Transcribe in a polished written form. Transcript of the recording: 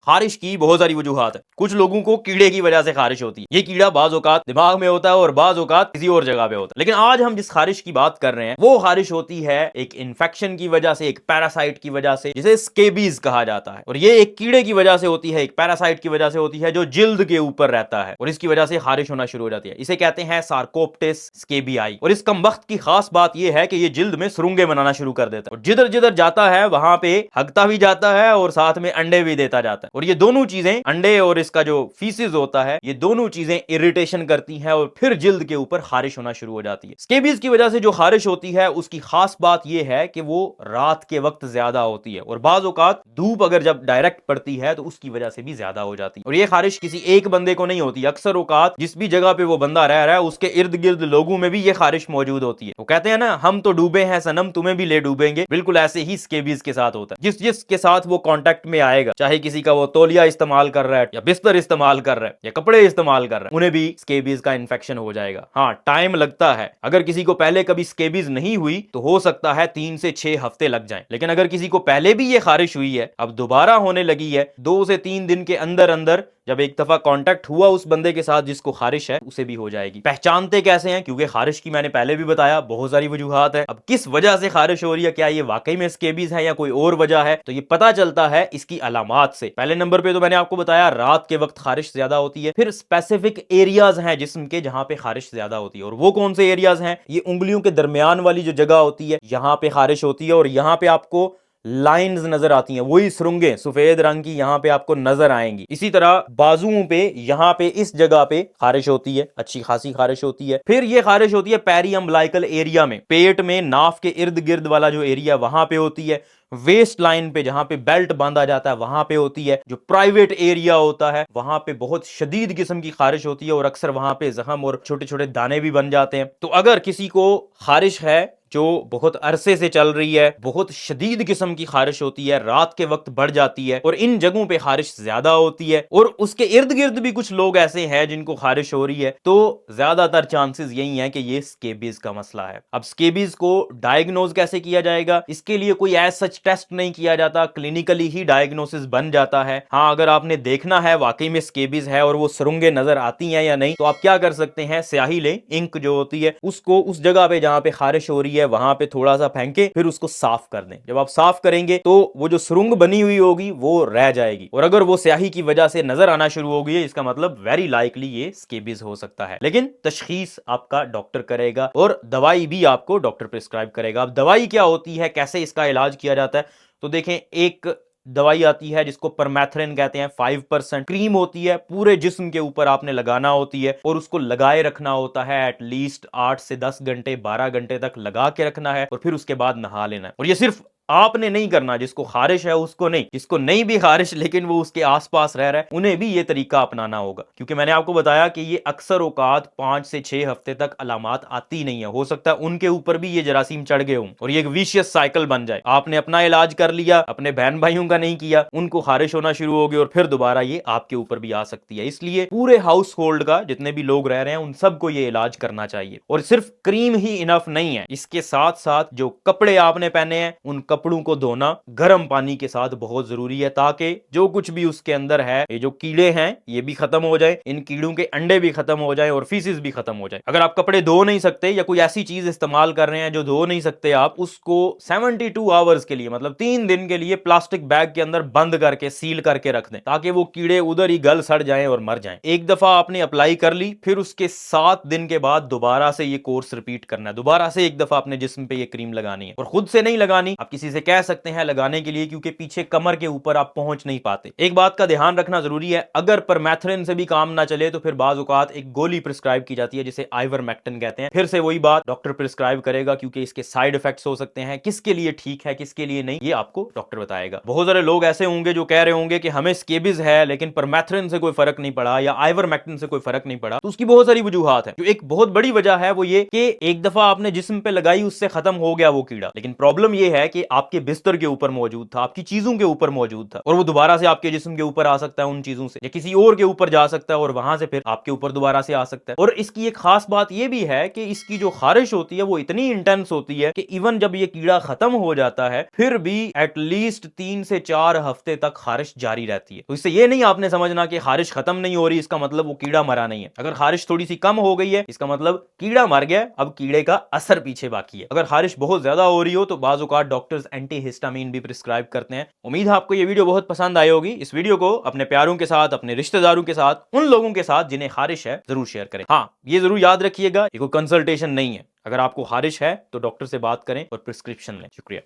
खारिश की बहुत सारी वजूहात है। कुछ लोगों को कीड़े की वजह से खारिश होती है। ये कीड़ा बाज औकात दिमाग में होता है और बाज औकात किसी और जगह पे होता है। लेकिन आज हम जिस खारिश की बात कर रहे हैं वो खारिश होती है एक इन्फेक्शन की वजह से, एक पैरासाइट की वजह से, जिसे स्केबीज कहा जाता है। और ये एक कीड़े की वजह से होती है, एक पैरासाइट की वजह से होती है जो जिल्द के ऊपर रहता है और इसकी वजह से खारिश होना शुरू हो जाती है। इसे कहते हैं सार्कोप्टेस स्केबियाई। और इस कमबख्त की खास बात यह है कि ये जिल्द में सुरुंगे बनाना शुरू कर देता है और जिधर जिधर जाता है वहां पे हगता भी जाता है और साथ में अंडे भी देता जाता है। और ये दोनों चीजें, अंडे और इसका जो फीसिस होता है, ये दोनों चीजें इरिटेशन करती हैं और फिर जिल्द के ऊपर खारिश होना शुरू हो जाती है। स्केबीज की वजह से जो खारिश होती है उसकी खास बात यह है कि वो रात के वक्त ज्यादा होती है और बाज औकात धूप अगर जब डायरेक्ट पड़ती है तो उसकी वजह से भी ज्यादा हो जाती है। और ये खारिश किसी एक बंदे को नहीं होती, अक्सर औकात जिस भी जगह पे वो बंदा रह रहा है उसके इर्द गिर्द लोगों में भी ये खारिश मौजूद होती है। वो कहते हैं ना, हम तो डूबे हैं सनम, तुम्हें भी ले डूबेंगे। बिल्कुल ऐसे ही स्केबीज के साथ होता है। जिस जिसके साथ वो कांटेक्ट में आएगा, चाहे किसी का वो तौलिया इस्तेमाल कर रहा है या बिस्तर इस्तेमाल कर रहा है या कपड़े इस्तेमाल कर रहा है, उन्हें भी स्केबीज का इन्फेक्शन हो जाएगा। हाँ, टाइम लगता है। अगर किसी को पहले कभी स्केबीज नहीं हुई तो हो सकता है 3 से 6 हफ्ते लग जाएं। लेकिन अगर किसी को पहले भी ये खारिश हुई है, अब दोबारा होने लगी है, 2 से 3 दिन के अंदर अंदर जब एक दफा कांटेक्ट हुआ उस बंदे के साथ जिसको खारिश है, उसे भी हो जाएगी। पहचानते कैसे हैं? क्योंकि खारिश की मैंने पहले भी बताया बहुत सारी वजूहात है। अब किस वजह से खारिश हो रही है, क्या ये वाकई में स्केबीज है या कोई और वजह है, तो ये पता चलता है इसकी अलामात से। पहले नंबर पे तो मैंने आपको बताया रात के वक्त खारिश ज्यादा होती है। फिर स्पेसिफिक एरियाज हैं जिस्म के जहां पे खारिश ज्यादा होती है। और वो कौन से एरियाज हैं? ये उंगलियों के दरमियान वाली जो जगह होती है, यहां पे खारिश होती है और यहां पे आपको लाइंस नजर आती हैं, वही सुरंगें सफेद रंग की यहां पे आपको नजर आएंगी। इसी तरह बाजुओं पे, यहां पे इस जगह पे खारिश होती है, अच्छी खासी खारिश होती है। फिर ये खारिश होती है पेरी अम्बलाइकल एरिया में, पेट में नाफ के इर्द गिर्द वाला जो एरिया वहां पे होती है। वेस्ट लाइन पे जहां पे बेल्ट बांधा जाता है वहां पे होती है। जो प्राइवेट एरिया होता है वहां पे बहुत शदीद किस्म की खारिश होती है और अक्सर वहां पे जख्म और छोटे छोटे दाने भी बन जाते हैं। तो अगर किसी को खारिश है जो बहुत अरसे से चल रही है, बहुत शदीद किस्म की खारिश होती है, रात के वक्त बढ़ जाती है और इन जगहों पे खारिश ज्यादा होती है और उसके इर्द गिर्द भी कुछ लोग ऐसे हैं जिनको खारिश हो रही है, तो ज्यादातर चांसेस यही हैं कि ये स्केबीज का मसला है। अब स्केबीज को डायग्नोज कैसे किया जाएगा? इसके लिए कोई एज सच टेस्ट नहीं किया जाता, क्लिनिकली ही डायग्नोसिस बन जाता है। हाँ, अगर आपने देखना है वाकई में स्केबीज है और वो सुरंगें नजर आती हैं या नहीं, तो आप क्या कर सकते हैं, स्याही लें, इंक जो होती है उसको उस जगह पे जहां पे खारिश हो रही है वहां पे थोड़ा सा फेंके, फिर उसको साफ कर दें। जब आप साफ करेंगे तो वो जो सुरंग बनी हुई होगी वो रह जाएगी और अगर वो स्याही की वजह से नजर आना शुरू हो गई है, इसका मतलब वेरी लाइकली ये स्केबीज हो सकता है। लेकिन तशखीस आपका डॉक्टर करेगा और दवाई भी आपको डॉक्टर प्रिस्क्राइब करेगा। अब दवाई क्या होती है, कैसे इसका इलाज किया जाता है, तो देखें, एक दवाई आती है जिसको परमेथ्रिन कहते हैं, 5% क्रीम होती है, पूरे जिस्म के ऊपर आपने लगाना होती है और उसको लगाए रखना होता है एटलीस्ट 8 से 10 घंटे, 12 घंटे तक लगा के रखना है और फिर उसके बाद नहा लेना है। और ये सिर्फ आपने नहीं करना, जिसको खारिश है उसको नहीं, जिसको नहीं भी खारिश लेकिन वो उसके आसपास रह रहा है, उन्हें भी ये तरीका अपनाना होगा। क्योंकि मैंने आपको बताया कि ये अक्सर औकात 5 से 6 हफ्ते तक अलामात आती नहीं है। हो सकता है उनके ऊपर भी ये जरासीम चढ़ गए हों और ये एक विशियस साइकिल बन जाए। आपने अपना इलाज कर लिया, अपने बहन भाइयों का नहीं किया, उनको खारिश होना शुरू हो गई और फिर दोबारा ये आपके ऊपर भी आ सकती है। इसलिए पूरे हाउस होल्ड का, जितने भी लोग रह रहे हैं, उन सबको ये इलाज करना चाहिए। और सिर्फ क्रीम ही इनफ नहीं है, इसके साथ साथ जो कपड़े आपने पहने हैं उन कपड़ों को धोना गर्म पानी के साथ बहुत जरूरी है, ताकि जो कुछ भी उसके अंदर है, ये जो कीड़े हैं ये भी खत्म हो जाए, इन कीड़ों के अंडे भी खत्म हो जाए और फीसिस भी खत्म हो जाए। अगर आप कपड़े धो नहीं सकते या कोई ऐसी चीज इस्तेमाल कर रहे हैं जो धो नहीं सकते, आप उसको 72 आवर्स के लिए, मतलब 3 दिन के लिए प्लास्टिक बैग के अंदर बंद करके सील करके रख दें, ताकि वो कीड़े उधर ही गल सड़ जाएं और मर जाएं। एक दफा आपने अप्लाई कर ली, फिर उसके 7 दिन के बाद दोबारा से ये कोर्स रिपीट करना है। दोबारा से एक दफा अपने जिस्म पे ये क्रीम लगानी है और खुद से नहीं लगानी, आप किसी से कह सकते हैं लगाने के लिए, क्योंकि पीछे कमर के ऊपर आप पहुंच नहीं पाते। एक बात का ध्यान रखना जरूरी है, अगर परमेथ्रिन से भी काम ना चले तो फिर बाज औकात एक गोली प्रिस्क्राइब की जाती है जिसे आइवरमेक्टिन कहते हैं। फिर से वही बात, डॉक्टर प्रिस्क्राइब करेगा क्योंकि इसके साइड इफेक्ट्स हो सकते हैं, किसके लिए ठीक है किसके लिए नहीं, ये आपको डॉक्टर बताएगा। बहुत सारे लोग ऐसे होंगे जो कह रहे होंगे कि हमें स्केबीज है लेकिन परमेथ्रिन से कोई फर्क नहीं पड़ा या आइवरमेक्टिन से कोई फर्क नहीं पड़ा, तो उसकी बहुत सारी वजूहात है। जो एक बहुत बड़ी वजह है वो ये कि एक दफा आपने जिस्म पे लगाई, उससे खत्म हो गया वो कीड़ा, लेकिन प्रॉब्लम ये है कि آپ کے بستر کے اوپر موجود تھا, آپ کی چیزوں کے اوپر موجود تھا, اور وہ دوبارہ سے آپ کے جسم کے اوپر آ سکتا ہے ان چیزوں سے, یا کسی اور کے اوپر جا سکتا ہے اور وہاں سے پھر آپ کے اوپر دوبارہ سے آ سکتا ہے. اور اس کی ایک خاص بات یہ بھی ہے کہ اس کی جو خارش ہوتی ہے وہ اتنی انٹینس ہوتی ہے کہ ایون جب یہ کیڑا ختم ہو جاتا ہے پھر بھی ایٹ لیسٹ 3 سے 4 ہفتے تک خارش جاری رہتی ہے. تو اس سے یہ نہیں آپ نے سمجھنا کہ خارش ختم نہیں ہو رہی اس کا مطلب وہ کیڑا مرا نہیں ہے. اگر خارش تھوڑی سی کم ہو گئی ہے اس کا مطلب کیڑا مر گیا, اب کیڑے کا اثر پیچھے باقی ہے. اگر خارش بہت زیادہ ہو رہی ہو تو بعض اوقات ڈاکٹرز اینٹی ہسٹامین بھی پرسکرائب کرتے ہیں. امید ہے آپ کو یہ ویڈیو بہت پسند آئی ہوگی. اس ویڈیو کو اپنے پیاروں کے ساتھ, اپنے رشتہ داروں کے ساتھ, ان لوگوں کے ساتھ جنہیں خارش ہے ضرور شیئر کریں. ہاں یہ ضرور یاد رکھیے گا یہ کوئی کنسلٹیشن نہیں ہے. اگر آپ کو خارش ہے تو ڈاکٹر سے بات کریں اور پرسکرپشن لیں. شکریہ.